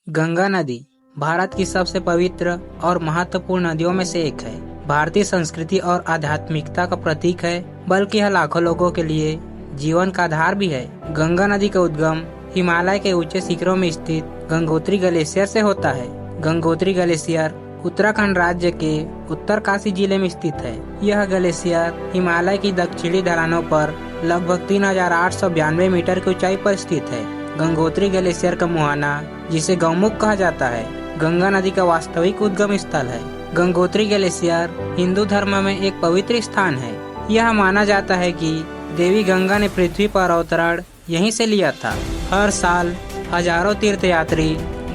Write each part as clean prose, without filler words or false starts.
गंगा नदी भारत की सबसे पवित्र और महत्वपूर्ण नदियों में से एक है। भारतीय संस्कृति और आध्यात्मिकता का प्रतीक है, बल्कि यह लाखों लोगों के लिए जीवन का आधार भी है। गंगा नदी का उद्गम हिमालय के ऊंचे शिखरों में स्थित गंगोत्री ग्लेशियर से होता है। गंगोत्री ग्लेशियर उत्तराखंड राज्य के उत्तरकाशी जिले में स्थित है। यह ग्लेशियर हिमालय की दक्षिणी ढलानों पर लगभग 3892 मीटर की ऊंचाई पर स्थित है। गंगोत्री ग्लेशियर का मुहाना, जिसे गौमुख कहा जाता है, गंगा नदी का वास्तविक उद्गम स्थल है। गंगोत्री ग्लेशियर हिंदू धर्म में एक पवित्र स्थान है। यह माना जाता है कि देवी गंगा ने पृथ्वी पर अवतरण यहीं से लिया था। हर साल हजारों तीर्थयात्री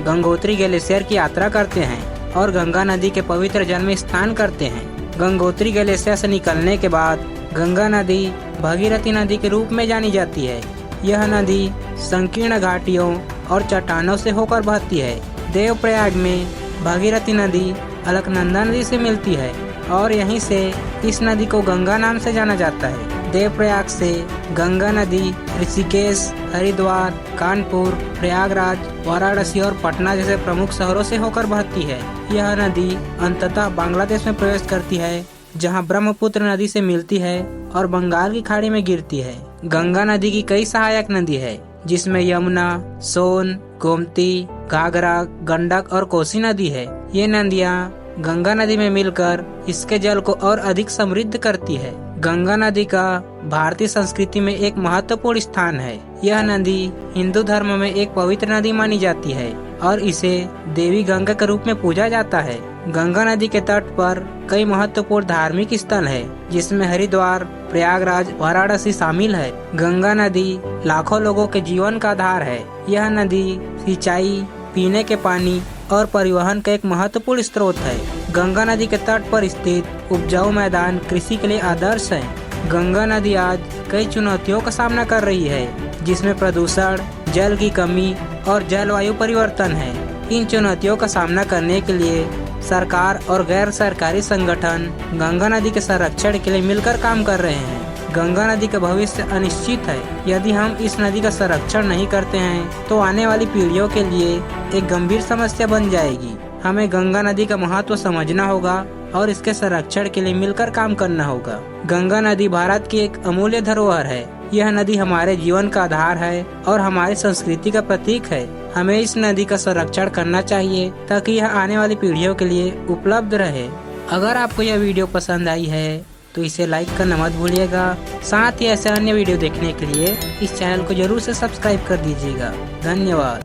गंगोत्री ग्लेशियर की यात्रा करते हैं और गंगा नदी के पवित्र जल में स्नान करते हैं। गंगोत्री ग्लेशियर से निकलने के बाद गंगा नदी भागीरथी नदी के रूप में जानी जाती है। यह नदी संकीर्ण घाटियों और चट्टानों से होकर बहती है। देवप्रयाग में भागीरथी नदी अलकनंदा नदी से मिलती है और यहीं से इस नदी को गंगा नाम से जाना जाता है। देवप्रयाग से गंगा नदी ऋषिकेश, हरिद्वार, कानपुर, प्रयागराज, वाराणसी और पटना जैसे प्रमुख शहरों से होकर बहती है। यह नदी अंततः बांग्लादेश में प्रवेश करती है, जहां ब्रह्मपुत्र नदी से मिलती है और बंगाल की खाड़ी में गिरती है। गंगा नदी की कई सहायक नदी है, जिसमें यमुना, सोन, गोमती, घाघरा, गंडक और कोसी नदी है। ये नदियाँ गंगा नदी में मिलकर इसके जल को और अधिक समृद्ध करती है। गंगा नदी का भारतीय संस्कृति में एक महत्वपूर्ण स्थान है। यह नदी हिंदू धर्म में एक पवित्र नदी मानी जाती है और इसे देवी गंगा के रूप में पूजा जाता है। गंगा नदी के तट पर कई महत्वपूर्ण धार्मिक स्थल है, जिसमें हरिद्वार, प्रयागराज, वाराणसी शामिल है। गंगा नदी लाखों लोगों के जीवन का आधार है। यह नदी सिंचाई, पीने के पानी और परिवहन का एक महत्वपूर्ण स्रोत है। गंगा नदी के तट पर स्थित उपजाऊ मैदान कृषि के लिए आदर्श है। गंगा नदी आज कई चुनौतियों का सामना कर रही है, जिसमें प्रदूषण, जल की कमी और जलवायु परिवर्तन है। इन चुनौतियों का सामना करने के लिए सरकार और गैर सरकारी संगठन गंगा नदी के संरक्षण के लिए मिलकर काम कर रहे हैं। गंगा नदी का भविष्य अनिश्चित है। यदि हम इस नदी का संरक्षण नहीं करते हैं तो आने वाली पीढ़ियों के लिए एक गंभीर समस्या बन जाएगी। हमें गंगा नदी का महत्व समझना होगा और इसके संरक्षण के लिए मिलकर काम करना होगा। गंगा नदी भारत की एक अमूल्य धरोहर है। यह नदी हमारे जीवन का आधार है और हमारी संस्कृति का प्रतीक है। हमें इस नदी का संरक्षण करना चाहिए ताकि यह आने वाली पीढ़ियों के लिए उपलब्ध रहे। अगर आपको यह वीडियो पसंद आई है तो इसे लाइक करना मत भूलिएगा। साथ ही ऐसे अन्य वीडियो देखने के लिए इस चैनल को जरूर से सब्सक्राइब कर दीजिएगा। धन्यवाद।